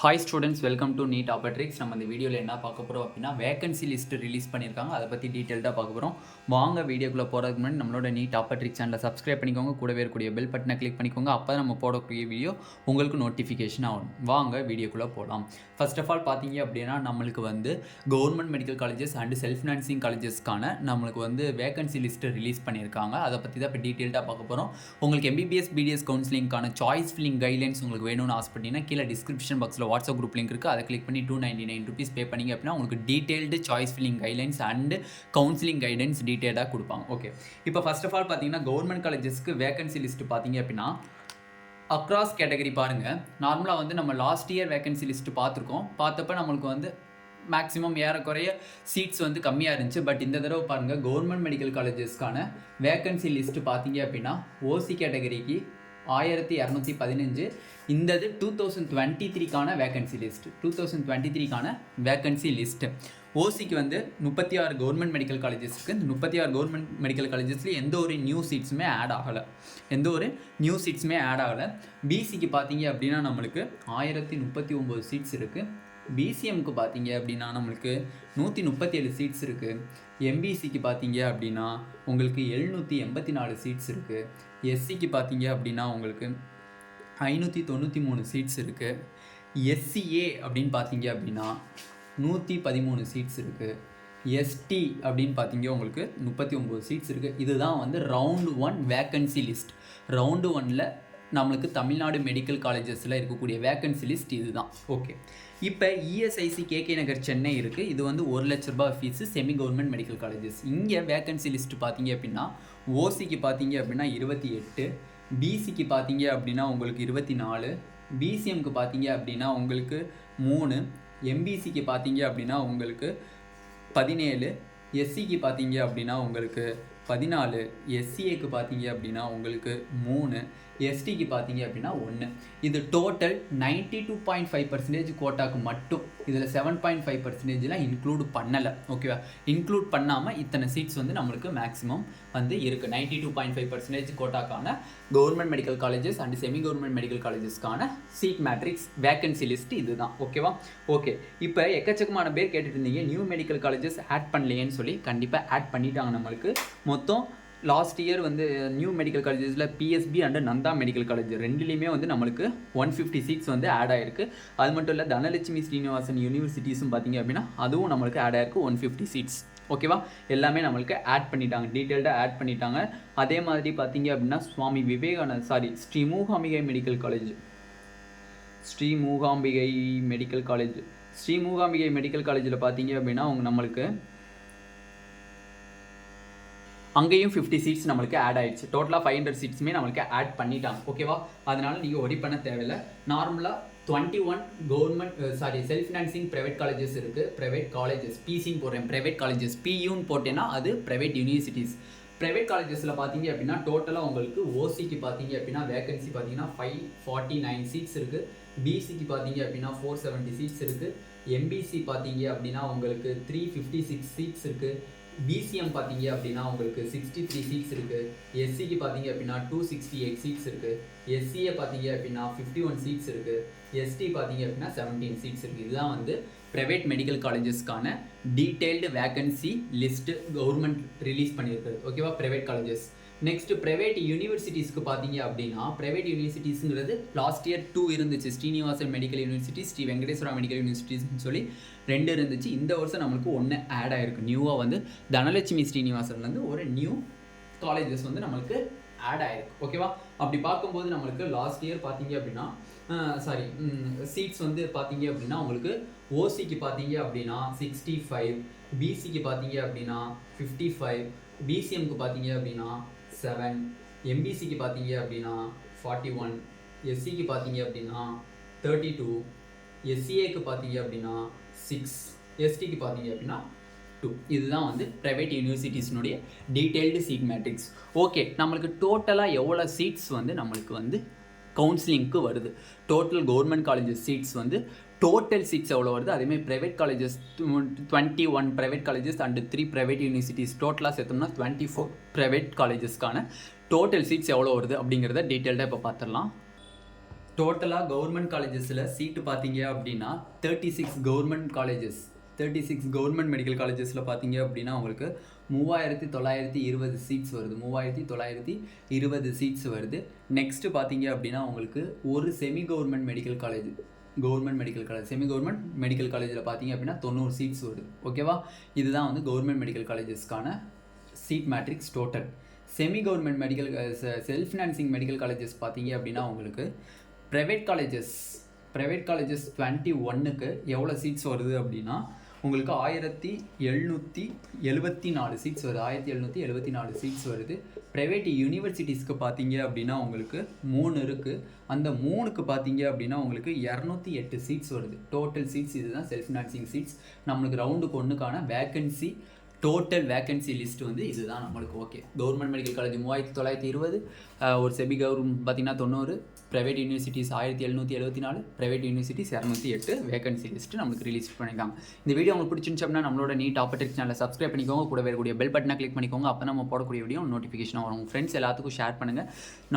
Hi students, welcome to NEET ஆப்பர்ட்ரிக்ஸ். நம்ம இந்த வீடியோவில் என்ன பார்க்க போகிறோம் அப்படின்னா வேகன்சி லிஸ்ட் ரிலீஸ் பண்ணியிருக்காங்க. அதை பற்றி டீட்டெயில்டாக பார்க்க போகிறோம். வாங்க வீடியோக்குள்ளே போகிறதுக்கு முன்னாடி நம்மளோட நீட் ஆப்பர்ட்ரிக்ஸ் சேனலை சப்ஸ்கிரைப் பண்ணிக்கோங்க. கூடவே இருக்கக்கூடிய பெல் பட்டனை கிளிக் பண்ணிக்கோங்க. அப்போ தான் நம்ம போடக்கூடிய வீடியோ உங்களுக்கு நோட்டிஃபிகேஷன் ஆகும். வாங்க வீடியோக்குள்ளே போகலாம். ஃபர்ஸ்ட் ஆஃப் ஆல் பார்த்தீங்க அப்படின்னா நம்மளுக்கு வந்து government medical colleges and self financing காலேஜஸ்க்கான நம்மளுக்கு வந்து வேகன்சி லிஸ்ட்டு ரிலீஸ் பண்ணியிருக்காங்க. அதை பற்றி தான் இப்போ டீட்டெயில்டாக பார்க்க போகிறோம். உங்களுக்கு எம்பிபிஎஸ் பிடிஎஸ் கவுன்சிலிங்கான சாய்ஸ் ஃபில்லிங் கைட்லைன்ஸ் உங்களுக்கு வேணும்னு ஆசைப்பட்டீங்கன்னா கீழே டிஸ்கிரிப்ஷன் பாக்ஸில் வாட்ஸ்அப் குரூப் லிங்க் இருக்குது. அதை கிளிக் பண்ணி ₹299 பே பண்ணிங்க அப்படின்னா உங்களுக்கு detailed choice filling guidelines and counselling guidance டீட்டெயிலாக கொடுப்பாங்க. ஓகே, இப்போ ஃபர்ஸ்ட் ஆஃப் ஆல் பார்த்தீங்கன்னா கவர்மெண்ட் காலேஜஸ்க்கு வேகன்சி லிஸ்ட் பார்த்தீங்க அப்படின்னா அக்ராஸ் கேட்டகரி பாருங்கள். நார்மலாக வந்து நம்ம லாஸ்ட் இயர் வேகன்சி லிஸ்ட்டு பார்த்துருக்கோம். பார்த்தப்ப நம்மளுக்கு வந்து மேக்ஸிமம் ஏறக்குறைய சீட்ஸ் வந்து கம்மியாக இருந்துச்சு. பட் இந்த தடவை பாருங்கள் கவர்மெண்ட் மெடிக்கல் காலேஜஸ்க்கான வேகன்சி லிஸ்ட்டு பார்த்தீங்க அப்படின்னா ஓசி கேட்டகரிக்கு 1215. இந்த 2023க்கான வேகன்சி லிஸ்ட்டு 2023க்கான வேகன்சி லிஸ்ட்டு. ஓசிக்கு வந்து 36 கவர்மெண்ட் மெடிக்கல் காலேஜஸ்க்கு. இந்த 36 கவர்மெண்ட் மெடிக்கல் காலேஜஸ்லேயும் எந்த ஒரு நியூ சீட்ஸுமே ஆட் ஆகலை. பிசிக்கு பார்த்தீங்க அப்படின்னா நம்மளுக்கு 1039 சீட்ஸ் இருக்குது. பிசிஎம்க்கு பார்த்தீங்க அப்படின்னா நம்மளுக்கு 137 சீட்ஸ் இருக்குது. எம்பிசிக்கு பார்த்தீங்க அப்படின்னா உங்களுக்கு 784 சீட்ஸ் இருக்குது. எஸ்சிக்கு பார்த்தீங்க அப்படின்னா உங்களுக்கு 593 சீட்ஸ் இருக்குது. எஸ்சிஏ அப்படின்னு பார்த்தீங்க அப்படின்னா 113 சீட்ஸ் இருக்குது. எஸ்டி அப்படின்னு பார்த்தீங்க உங்களுக்கு 39 சீட்ஸ் இருக்குது. இதுதான் வந்து ரவுண்டு 1 வேக்கன்சி லிஸ்ட். ரவுண்டு 1ல் நம்மளுக்கு தமிழ்நாடு மெடிக்கல் காலேஜஸில் இருக்கக்கூடிய வேக்கன்சி லிஸ்ட் இதுதான். ஓகே, இப்போ இஎஸ்ஐசி கேகே நகர் சென்னை இருக்குது. இது வந்து ₹1,00,000 fees semi government medical colleges. இங்கே வேக்கன்சி லிஸ்ட் பார்த்தீங்க அப்படின்னா ஓசிக்கு பார்த்தீங்க அப்படின்னா 28, பிசிக்கு பார்த்தீங்க அப்படின்னா உங்களுக்கு 24, பிசிஎம்க்கு பார்த்தீங்க அப்படின்னா உங்களுக்கு 3, எம்பிசிக்கு பார்த்தீங்க அப்படின்னா உங்களுக்கு 17, எஸ்சிக்கு பார்த்தீங்க அப்படின்னா உங்களுக்கு 14, எஸ்சிஏக்கு பார்த்தீங்க அப்படின்னா உங்களுக்கு 3, எஸ்டிக்கு பார்த்தீங்க அப்படின்னா 1. இது டோட்டல் 92.5% கோட்டாக்கு மட்டும். இதில் 7.5%லாம் இன்க்ளூட் பண்ணலை. ஓகேவா, இன்க்ளூட் பண்ணாமல் இத்தனை சீட்ஸ் வந்து நம்மளுக்கு மேக்ஸிமம் வந்து இருக்குது. 92.5% கோட்டாக்கான government medical colleges and semi government medical காலேஜஸ்க்கான சீட் மேட்ரிக்ஸ் வேக்கன்சி லிஸ்ட் இதுதான். ஓகேவா, ஓகே. இப்போ எக்கச்சக்கமான பேர் கேட்டுட்டு இருந்தீங்க நியூ மெடிக்கல் காலேஜஸ் ஆட் பண்ணலையேன்னு சொல்லி. கண்டிப்பாக ஆட் பண்ணிட்டாங்க. நம்மளுக்கு மொத்தம் லாஸ்ட் இயர் வந்து நியூ மெடிக்கல் காலேஜஸில் PSP and Nandha medical college ரெண்டுலேயுமே வந்து நம்மளுக்கு 150 சீட்ஸ் வந்து ஆட் ஆகிருக்கு. அது மட்டும் இல்லை தனலட்சுமி ஸ்ரீனிவாசன் யூனிவர்சிட்டிஸும் பார்த்தீங்க அப்படின்னா அதுவும் நம்மளுக்கு ஆட் ஆகிருக்கு 150 சீட்ஸ். ஓகேவா, எல்லாமே நம்மளுக்கு ஆட் பண்ணிட்டாங்க, டீட்டெயில்டாக ஆட் பண்ணிட்டாங்க. அதே மாதிரி பார்த்தீங்க அப்படின்னா சுவாமி விவேகானந்த ஸ்ரீ மூகாம்பிகை மெடிக்கல் காலேஜில் பார்த்தீங்க அப்படின்னா நம்மளுக்கு அங்கேயும் 50 சீட்ஸ் நம்மளுக்கு ஆட் ஆயிடுச்சு. டோட்டலாக 500 சீட்ஸுமே நம்மளுக்கு ஆட் பண்ணிட்டாங்க. ஓகேவா, அதனால் நீங்கள் ஒரி பண்ண தேவையில்லை. நார்மலாக 21 government self financing private colleges இருக்குது. ப்ரைவேட் காலேஜஸ் பிசின்னு போடுறேன், ப்ரைவேட் காலேஜஸ் பியூன்னு போட்டேன்னா அது ப்ரைவேட் யூனிவர்சிட்டிஸ். ப்ரைவேட் காலேஜஸில் பார்த்தீங்க அப்படின்னா டோட்டலாக உங்களுக்கு ஓசிக்கு பார்த்தீங்க அப்படின்னா வேகன்சி பார்த்தீங்கன்னா 549 சீட்ஸ் இருக்குது. பிசிக்கு பார்த்தீங்க அப்படின்னா 470 சீட்ஸ் இருக்குது. எம்பிசி பார்த்தீங்க அப்படின்னா உங்களுக்கு 356 சீட்ஸ் இருக்குது. பிசிஎம் பார்த்தீங்க அப்படின்னா உங்களுக்கு 63 சீட்ஸ் இருக்குது. எஸ்சிக்கு பார்த்தீங்க அப்படின்னா 268 சீட்ஸ் இருக்குது. எஸ்சிஏ பார்த்தீங்க அப்படின்னா 51 சீட்ஸ் இருக்குது. எஸ்டி பார்த்தீங்க அப்படின்னா 17 சீட்ஸ் இருக்குது. இதுதான் வந்து ப்ரைவேட் மெடிக்கல் காலேஜஸ்க்கான detailed vacancy list government release பண்ணியிருக்குது. ஓகேவா, ப்ரைவேட் காலேஜஸ். நெக்ஸ்ட் ப்ரைவேட் யூனிவர்சிட்டிஸ்க்கு பார்த்தீங்க அப்படின்னா ப்ரைவேட் யூனிவர்சிட்டிஸுங்கிறது லாஸ்ட் இயர் 2 இருந்துச்சு. Srinivasan medical university, Sri Venkateswara medical யூனிவர்சிட்டிஸ்னு சொல்லி 2 இருந்துச்சு. இந்த வருஷம் நம்மளுக்கு 1 ஆட் ஆகிருக்கு. நியூவாக வந்து தனலட்சுமி ஸ்ரீனிவாசன்லேருந்து ஒரு நியூ காலேஜஸ் வந்து நம்மளுக்கு ஆட் ஆகிருக்கு. ஓகேவா, அப்படி பார்க்கும்போது நம்மளுக்கு லாஸ்ட் இயர் பார்த்தீங்க அப்படின்னா சீட்ஸ் வந்து பார்த்தீங்க அப்படின்னா உங்களுக்கு ஓசிக்கு பார்த்தீங்க அப்படின்னா 65, பிசிக்கு பார்த்தீங்க அப்படின்னா 55, பிசிஎம்க்கு பார்த்தீங்க அப்படின்னா 7, எம்பிசிக்கு பார்த்தீங்க அப்படின்னா 41, எஸ்சிக்கு பார்த்தீங்க அப்படின்னா 32, எஸ்சிஏக்கு பார்த்தீங்க அப்படின்னா 6, எஸ்டிக்கு பார்த்தீங்க அப்படின்னா 2. இதுதான் வந்து ப்ரைவேட் யூனிவர்சிட்டிஸ்னுடைய டீட்டெயில்டு சீட் மேட்ரிக்ஸ். ஓகே, நம்மளுக்கு டோட்டலாக எவ்வளோ சீட்ஸ் வந்து நம்மளுக்கு வந்து கவுன்சிலிங்க்கு வருது. டோட்டல் கவர்மெண்ட் காலேஜஸ் சீட்ஸ் வந்து டோட்டல் சீட்ஸ் எவ்வளோ வருது, அதேமாதிரி private colleges 21 private colleges and 3 private universities டோட்டலாக சேர்த்தோம்னா 24 ப்ரைவேட் காலேஜஸ்க்கான டோட்டல் சீட்ஸ் எவ்வளோ வருது அப்படிங்கிறத டீட்டெயில்டாக இப்போ பார்த்துடலாம். டோட்டலாக கவர்மெண்ட் காலேஜஸில் சீட்டு பார்த்தீங்க அப்படின்னா 36 கவர்மெண்ட் காலேஜஸ் 36 கவர்மெண்ட் மெடிக்கல் காலேஜஸில் பார்த்தீங்க அப்படின்னா உங்களுக்கு 3920 சீட்ஸ் வருது 3920 சீட்ஸ் வருது. நெக்ஸ்ட்டு பார்த்தீங்க அப்படின்னா உங்களுக்கு ஒரு semi government medical college semi government medical காலேஜில் பார்த்தீங்க அப்படின்னா 90 சீட்ஸ் வருது. ஓகேவா, இதுதான் வந்து கவர்மெண்ட் மெடிக்கல் காலேஜஸ்க்கான seat matrix total. Semi government medical self financing medical colleges பார்த்தீங்க அப்படின்னா உங்களுக்கு ப்ரைவேட் காலேஜஸ் 21க்கு எவ்வளோ சீட்ஸ் வருது அப்படின்னா உங்களுக்கு 1774 சீட்ஸ் வருது. 1774 சீட்ஸ் வருது. ப்ரைவேட் யூனிவர்சிட்டிஸ்க்கு பார்த்தீங்க அப்படின்னா உங்களுக்கு 3 இருக்குது. அந்த 3க்கு பார்த்தீங்க அப்படின்னா உங்களுக்கு 208 சீட்ஸ் வருது. டோட்டல் சீட்ஸ் இதுதான் செல்ஃப் ஃபினான்சிங் சீட்ஸ். நம்மளுக்கு ரவுண்டுக்கு ஒன்றுக்கான வேக்கன்சி டோட்டல் வேக்கன்சி லிஸ்ட் வந்து இதுதான் நம்மளுக்கு. ஓகே, கவர்மெண்ட் மெடிக்கல் காலேஜ் 3920, ஒரு செமி கவர்மெண்ட் பார்த்தீங்கன்னா 90, private universities 1774, private universities 208 vacancy list நம்மளுக்கு ரிலீஸ் பண்ணியிருக்காங்க. இந்த வீடியோ உங்களுக்கு பிடிச்சிருந்துச்சு அப்படின்னா நம்மளோட நீட் ஆப்பர்டெக் சேனலை சப்ஸ்கிரைப் பண்ணிக்கோங்க. கூட வரக்கூடிய பெல் பட்டனை கிளிக் பண்ணிக்கோங்க. அப்போ நம்ம போடக்கூடிய வீடியோ நோட்டிஃபிகேஷன் வரும். உங்கள் ஃப்ரெண்ட்ஸ் எல்லாத்துக்கும் ஷேர் பண்ணுங்கள்.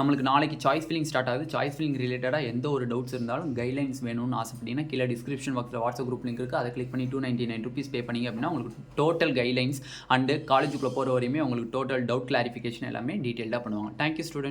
நம்மளுக்கு நாளைக்கு சாய்ஸ் ஃபில்லிங் ஸ்டார்ட் ஆகுது. சாய்ஸ் ஃபில்லிங் ரிலேட்டடாக எந்த ஒரு டவுட்ஸ் இருந்தாலும் கைட்லைன்ஸ் வேணும்னு ஆசைப்பட்டீங்கன்னா கீழே டிஸ்கிரிப்ஷன் பாக்ஸில் வாட்ஸ்அப் குரூப் லிங்க் இருக்குது. அதை கிளிக் பண்ணி 299 rupees பே பண்ணிங்க அப்படின்னா உங்களுக்கு டோட்டல் கைட்லைன்ஸ் அண்டு காலேஜுக்குள்ளே போகிற வரையுமே உங்களுக்கு டோட்டல் டவுட் கிளாரிஃபிகேஷன் எல்லாமே டீட்டெயில்டாக பண்ணுவாங்க. Thank you students.